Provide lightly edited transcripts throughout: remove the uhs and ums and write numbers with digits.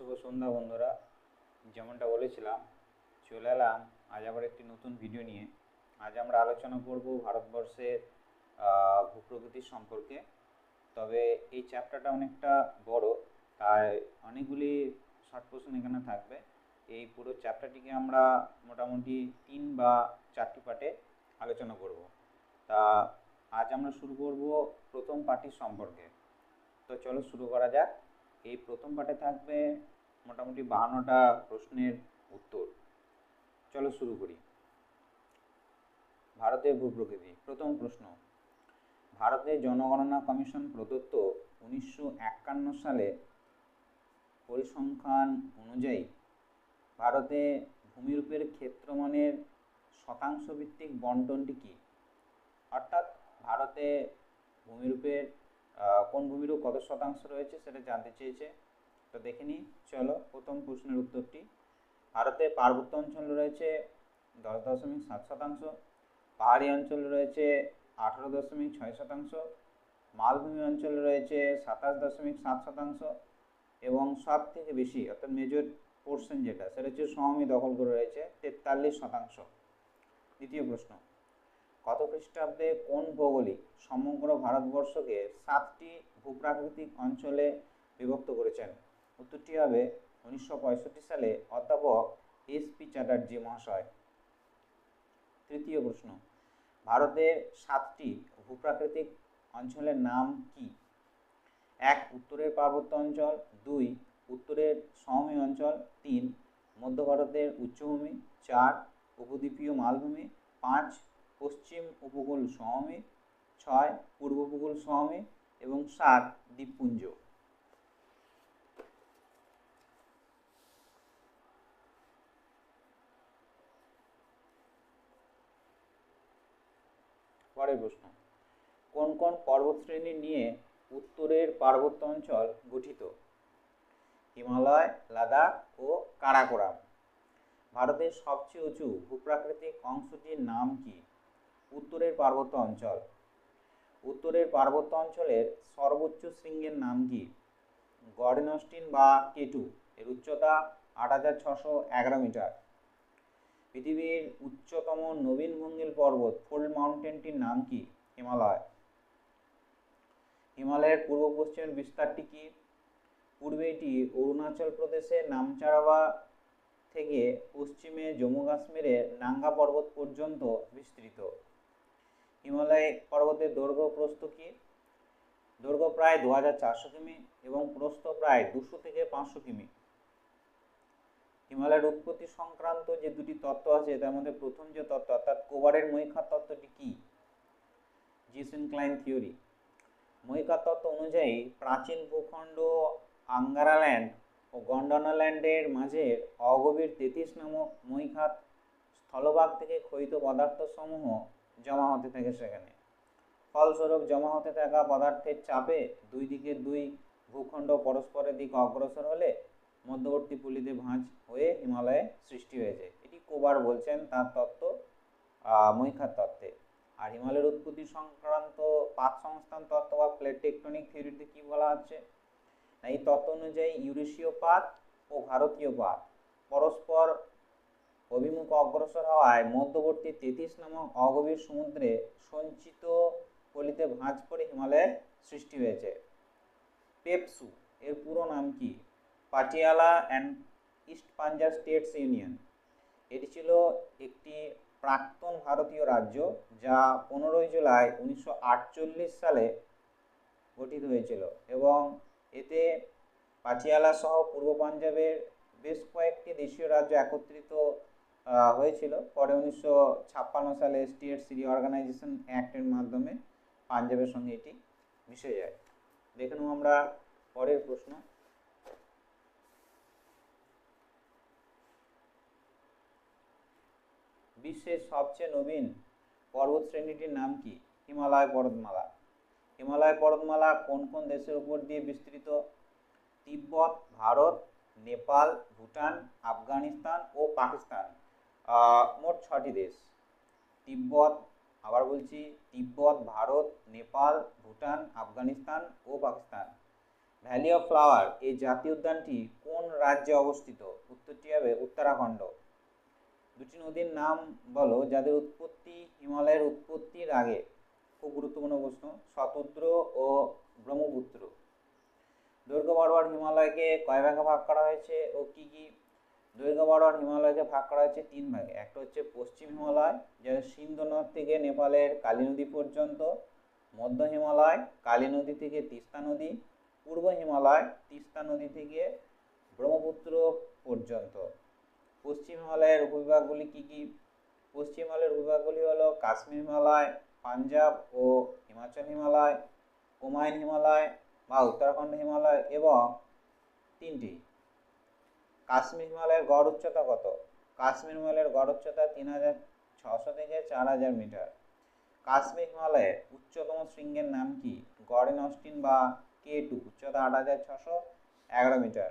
শুভ সন্ধ্যা বন্ধুরা। যেমনটা বলেছিলাম, চলে এলাম আজ আবার একটি নতুন ভিডিও নিয়ে। আজ আমরা আলোচনা করব ভারতবর্ষের ভূপ্রকৃতির সম্পর্কে। তবে এই চ্যাপ্টারটা অনেকটা বড়, তাই অনেকগুলি শর্ট কোশ্চেন এখানে থাকবে। এই পুরো চ্যাপ্টারটিকে আমরা মোটামুটি 3 বা 4টি পার্টে আলোচনা করব। তা আজ আমরা শুরু করব প্রথম পার্টির সম্পর্কে। তো চলো শুরু করা যাক। এই প্রথম পার্টে থাকবে মোটামুটি 52টা প্রশ্নের উত্তর। চলো শুরু করি। ভারতের ভূপ্রকৃতি। প্রথম প্রশ্ন, ভারতের জনগণনা কমিশন প্রদত্ত 1951 সালে পরিসংখ্যান অনুযায়ী ভারতে ভূমিরূপের ক্ষেত্রমানের শতাংশ ভিত্তিক বণ্টনটি কী? অর্থাৎ ভারতে ভূমিরূপের কোন ভূমিরূপ কত শতাংশ রয়েছে সেটা জানতে চেয়েছে। তো দেখে নিই। চলো প্রথম প্রশ্নের উত্তরটি। ভারতে পার্বত্য অঞ্চল রয়েছে 10.7%, পাহাড়ি অঞ্চল রয়েছে 18.6%, মালভূমি অঞ্চল রয়েছে 27.7% এবং সব থেকে বেশি অর্থাৎ মেজর পোর্শন যেটা সেটা হচ্ছে সমভূমি দখল করে রয়েছে 43%। দ্বিতীয় প্রশ্ন, কত খ্রিস্টাব্দে কোন ভৌগোলিক সমগ্র ভারতবর্ষকে 7টি ভূপ্রাকৃতিক অঞ্চলে বিভক্ত করেছেন? উত্তরটি হবে 1965 সালে অধ্যাপক এস.পি. চ্যাটার্জি মহাশয়। তৃতীয় প্রশ্ন, ভারতের 7টি ভূপ্রাকৃতিক অঞ্চলের নাম কি? 1. উত্তরের পার্বত্য অঞ্চল, 2. উত্তরের সমভূমি অঞ্চল, 3. মধ্য ভারতের উচ্চভূমি, 4. উপদ্বীপীয় মালভূমি, 5. পশ্চিম উপকূল সমভূমি, 6. পূর্ব উপকূল সমভূমি এবং 7. দ্বীপপুঞ্জ। পরের প্রশ্ন, কোন কোন পর্বতশ্রেণী নিয়ে উত্তরের পার্বত্য অঞ্চল গঠিত? হিমালয়, লাদাখ ও কারাকোরাম। ভারতের সবচেয়ে উঁচু ভূপ্রাকৃতিক অংশটির নাম কি? উত্তরের পার্বত্য অঞ্চল। উত্তরের পার্বত্য অঞ্চলের সর্বোচ্চ শৃঙ্গের নাম কি? গর্ডনস্টিন বা কেটু। এর উচ্চতা 8611 মিটার। পৃথিবীর উচ্চতম নবীন ভঙ্গিল পর্বত ফোল্ড মাউন্টেনটির নাম কি? হিমালয়। হিমালয়ের পূর্ব পশ্চিমের বিস্তারটি কি? পূর্বে এটি অরুণাচল প্রদেশের নামচারাবা থেকে পশ্চিমে জম্মু কাশ্মীরের নাঙ্গা পর্বত পর্যন্ত বিস্তৃত। হিমালয় পর্বতের দৈর্ঘ্য প্রস্থ কি? দৈর্ঘ্য প্রায় 2400 কিমি এবং প্রস্থ প্রায় 200 থেকে 500 কিমি। হিমালয়ের উৎপত্তি সংক্রান্ত যে দুটি তত্ত্ব আছে তার মধ্যে প্রথম যে তত্ত্ব অর্থাৎ কোবারের মহীখাত তত্ত্বটি কি? জিস-ইনক্লাইন থিওরি। মহীখাত তত্ত্ব অনুযায়ী প্রাচীন ভূখণ্ড আঙ্গারাল্যান্ড ও গন্ডানাল্যান্ডের মাঝে অগভীর তেথিস নামক মহীখাত স্থলভাগ থেকে ক্ষয়িত পদার্থসমূহ জমা হতে থাকে সেখানে। ফলস্বরূপ জমা হতে থাকা পদার্থের চাপে দুই দিকের দুই ভূখণ্ড পরস্পরের দিকে অগ্রসর হলে মধ্যবর্তী পল্লীতে ভাঁজ হয়ে হিমালয়ে সৃষ্টি হয়েছে। এটি কোবার বলছেন তার তত্ত্ব মহীখাত তত্ত্বে। আর হিমালয়ের উৎপত্তি সংক্রান্ত পাত সংস্থান তত্ত্ব বা প্লেট টেকটনিক থিওরিতে কি বলা হচ্ছে? এই তত্ত্ব অনুযায়ী ইউরেশীয় পাত ও ভারতীয় পাত পরস্পর অভিমুখ অগ্রসর হওয়ায় মধ্যবর্তী তেথিস নামক অগভীর সমুদ্রে সঞ্চিত পলিতে ভাঁজ পড়ে হিমালয়ের সৃষ্টি হয়েছে। পেপসু এর পুরো নাম কি? Patiala and east Punjab states union. এটি ছিল একটি প্রাক্তন ভারতীয় রাজ্য যা 15 জুলাই 1948 সালে গঠিত হয়েছিল এবং এতে পাটিয়ালা সহ পূর্ব পাঞ্জাবের বেশ কয়েকটি দেশীয় রাজ্য একত্রিত হয়েছিল। পরে 1956 সালে স্টেটস রিঅর্গানাইজেশন অ্যাক্টের মাধ্যমে পাঞ্জাবের সঙ্গে এটি মিশে যায়। দেখে নেব আমরা পরের প্রশ্ন। বিশ্বের সবচেয়ে নবীন পর্বত শ্রেণীটির নাম কি? হিমালয় পর্বতমালা। হিমালয় পর্বতমালা কোন কোন দেশের উপর দিয়ে বিস্তৃত? তিব্বত, ভারত, নেপাল, ভুটান, আফগানিস্তান ও পাকিস্তান। মোট 6টি দেশ। তিব্বত, আবার বলছি, তিব্বত, ভারত, নেপাল, ভুটান, আফগানিস্তান ও পাকিস্তান। ভ্যালি অফ ফ্লাওয়ার এই জাতীয় উদ্যানটি কোন রাজ্যে অবস্থিত? উত্তরটি হবে উত্তরাখণ্ড। দুটি নদীর নাম বলো যাদের উৎপত্তি হিমালয়ের উৎপত্তির আগে। খুব গুরুত্বপূর্ণ প্রশ্ন। শতদ্র ও ব্রহ্মপুত্র। দৈর্ঘ্য বরাবর হিমালয়কে কয় ভাগে ভাগ করা হয়েছে ও কি কি? দৈর্ঘ্য বরাবর হিমালয়কে ভাগ করা হয়েছে 3 ভাগে। একটা হচ্ছে পশ্চিম হিমালয়, যেটা সিন্ধুনদ থেকে নেপালের কালী নদী পর্যন্ত। মধ্য হিমালয় কালী নদী থেকে তিস্তা নদী। পূর্ব হিমালয় তিস্তা নদী থেকে ব্রহ্মপুত্র পর্যন্ত। পশ্চিম হিমালয়ের উপবিভাগগুলি কি কি? পশ্চিম হিমালয়ের উপবিভাগগুলি হলো কাশ্মীর হিমালয়, পাঞ্জাব ও হিমাচল হিমালয়, কুমায়ুন হিমালয় বা উত্তরাখণ্ড হিমালয় এবং তিনটি। কাশ্মীর হিমালয়ের গড় উচ্চতা কত? কাশ্মীর হিমালয়ের গড় উচ্চতা 3600 থেকে 4000 মিটার। কাশ্মীর হিমালয়ের উচ্চতম শৃঙ্গের নাম কি? গড়েন অস্টিন বা K2, উচ্চতা 8611 মিটার।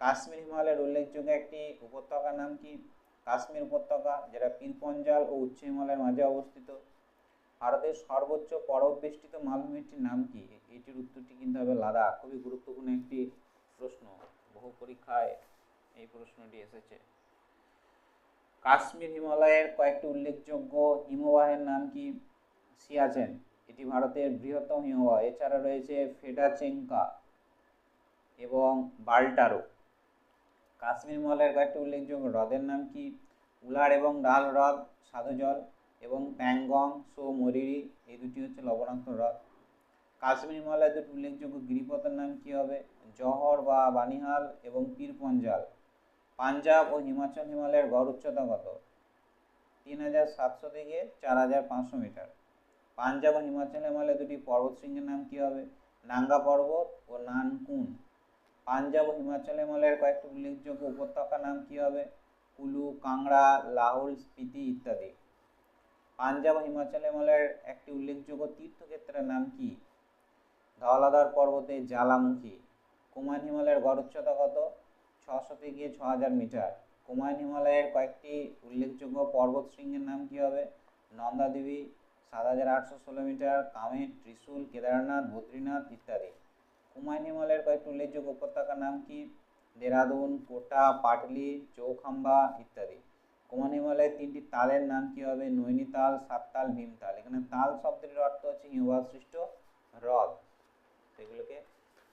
কাশ্মীর হিমালয়ের উল্লেখযোগ্য একটি উপত্যকার নাম কি? কাশ্মীর উপত্যকা, যেটা পীরপঞ্জাল ও উচ্চ হিমালয়ের মাঝে অবস্থিত। ভারতের সর্বোচ্চ পর্বতবেষ্টিত মালভূমিটির নাম কি? এটির উত্তরটি কিন্তু হবে লাদাখ। খুবই গুরুত্বপূর্ণ একটি প্রশ্ন, বহু পরীক্ষায় এই প্রশ্নটি এসেছে। কাশ্মীর হিমালয়ের কয়েকটি উল্লেখযোগ্য হিমবাহের নাম কি? সিয়াচেন, এটি ভারতের বৃহত্তম হিমবাহ। এছাড়া রয়েছে ফেডাচেঙ্কা এবং বাল্টারো। কাশ্মীর হিমালয়ের কয়েকটি উল্লেখযোগ্য হ্রদের নাম কি? উলার এবং ডাল হ্রদ সাধু জল এবং প্যাংগং সো মরিরি, এই দুটি হচ্ছে লবণাক্ত হ্রদ। কাশ্মীর হিমালয়ের দুটি উল্লেখযোগ্য গিরিপথের নাম কি হবে? জহর বা বানিহাল এবং পীরপঞ্জাল। পাঞ্জাব ও হিমাচল হিমালয়ের গড় উচ্চতা কত? 3700 থেকে 4500 মিটার। পাঞ্জাব ও হিমাচল হিমালয়ের দুটি পর্বতশৃঙ্গের নাম কি হবে? নাঙ্গা পর্বত ও নানকুন। পাঞ্জাব ও হিমাচল হিমালয়ের কয়েকটি উল্লেখযোগ্য উপত্যকার নাম কি হবে? কুলু, কাংড়া, লাহুল স্পিতি ইত্যাদি। পাঞ্জাব ও হিমাচল হিমালয়ের একটি উল্লেখযোগ্য তীর্থক্ষেত্রের নাম কি? ধওলাধর পর্বতে জ্বালামুখী। কুমায়ুন হিমালয়ের গড় উচ্চতা কত? 600 থেকে 6000 মিটার। কুমায়ুন হিমালয়ের কয়েকটি উল্লেখযোগ্য পর্বতশৃঙ্গের নাম কি হবে? নন্দাদেবী 7816 মিটার, কামেট, ত্রিশূল, কেদারনাথ, বদ্রীনাথ ইত্যাদি। কুমায়ুন হিমালয়ের কয়েকটি উল্লেখযোগ্য উপত্যকার নাম কি? দেরাদুন, কোটা, পাটলি, চৌখাম্বা ইত্যাদি। কুমায়ুন হিমালয়ের তিনটি তালের নাম কি হবে? নৈনিতাল, সাততাল, ভীমতাল। এখানে তাল শব্দের অর্থ হচ্ছে হিমবাহ সৃষ্ট হ্রদ, সেগুলোকে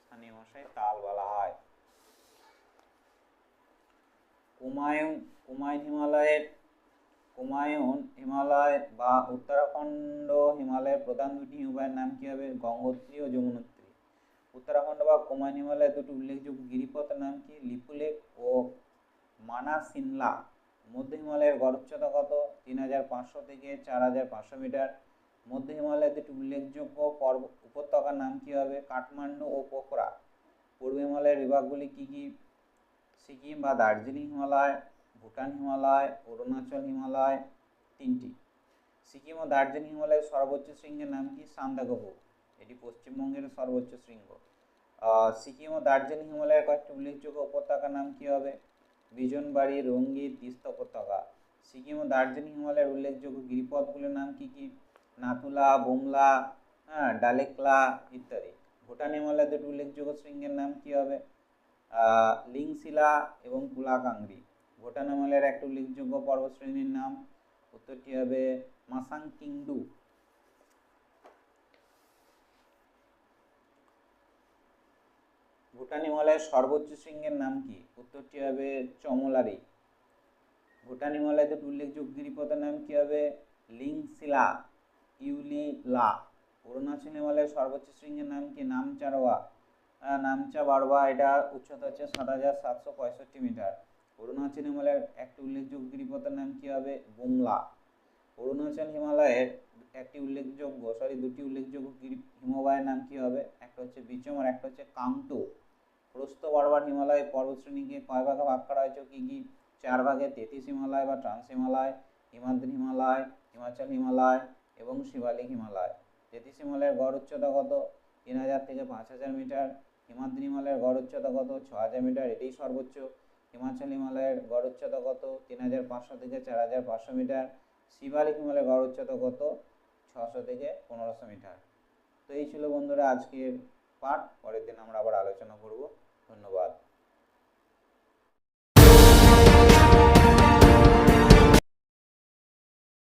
স্থানীয় ভাষায় তাল বলা হয়। কুমায়ুন হিমালয় বা উত্তরাখণ্ড হিমালয়ের প্রধান দুটি হিমবাহের নাম কি হবে? গঙ্গোত্রী ও যমুনোত্রী। উত্তরাখণ্ড বা কুমায়ুন হিমালয়ের দুটি উল্লেখযোগ্য গিরিপথের নাম কি? লিপুলেখ ও মানাসিনলা। মধ্য হিমালয়ের গড় উচ্চতা কত? 3500 থেকে 4500 মিটার। মধ্য হিমালয়ের দুটি উল্লেখযোগ্য উপত্যকার নাম কি হবে? কাঠমান্ডু ও পোখরা। পূর্ব হিমালয়ের বিভাগগুলি কি কি? সিকিম বা দার্জিলিং হিমালয়, ভুটান হিমালয়, অরুণাচল হিমালয়, তিনটি। সিকিম ও দার্জিলিং হিমালয়ের সর্বোচ্চ শৃঙ্গের নাম কি? সান্দাকফু, এটি পশ্চিমবঙ্গের সর্বোচ্চ শৃঙ্গ। সিকিম ও দার্জিলিং হিমালয়ের কয়েকটি উল্লেখযোগ্য উপত্যকার নাম কি হবে? বিজনবাড়ি, রঙ্গিত, তিস্তা উপত্যকা। সিকিম ও দার্জিলিং হিমালয়ের উল্লেখযোগ্য গিরিপথগুলির নাম কি কি? নাথুলা, বুমলা, ডালেকলা ইত্যাদি। ভুটান হিমালয়ের দুটি উল্লেখযোগ্য শৃঙ্গের নাম কি হবে? লিংশিলা এবং কুলাকাংরি। ভুটান হিমালয়ের একটি উল্লেখযোগ্য পর্বতশ্রেণীর নাম, উত্তরটি হবে মাসাংকিংডু। ভুটান হিমালয়ের সর্বোচ্চ শৃঙ্গের নাম কি? উত্তরটি হবে চমোলারি। ভুটান হিমালয়ের দুটি উল্লেখযোগ্য গিরিপথের নাম কি হবে? লিংশিলা, ইউলিলা। অরুণাচল হিমালয়ের সর্বোচ্চ শৃঙ্গের নাম কি? নামচারওয়া, নামচা বারওয়া, এটা উচ্চতা হচ্ছে 7765 মিটার। অরুণাচল হিমালয়ের একটি উল্লেখযোগ্য গিরিপথের নাম কি হবে? বুমলা। অরুণাচল হিমালয়ের দুটি উল্লেখযোগ্য হিমবাহের নাম কি হবে? একটা হচ্ছে বিচম আর একটা হচ্ছে কাংটো। প্রস্থ বরাবর হিমালয় পর্বতশ্রেণীকে কয় ভাগে ভাগ করা হয়েছে কি কি? 4 ভাগে। তেথিস হিমালয় বা ট্রান্স হিমালয়, হিমাদ্রি হিমালয়, হিমাচল হিমালয় এবং শিবালিক হিমালয়। তেথিস হিমালয়ের গড় উচ্চতা কত? 3000 থেকে 5000 মিটার। হিমাদ্রি হিমালয়ের গড় উচ্চতা কত? 6000 মিটার, এটাই সর্বোচ্চ। হিমাচল হিমালয়ের গড় উচ্চতা কত? 3500 থেকে 4500 মিটার। শিবালিক হিমালয়ের গড় উচ্চতা কত? 600 থেকে 1500 মিটার। তো এই ছিল বন্ধুরা আজকের পার্ট পরের দিন আমরা আবার আলোচনা করব।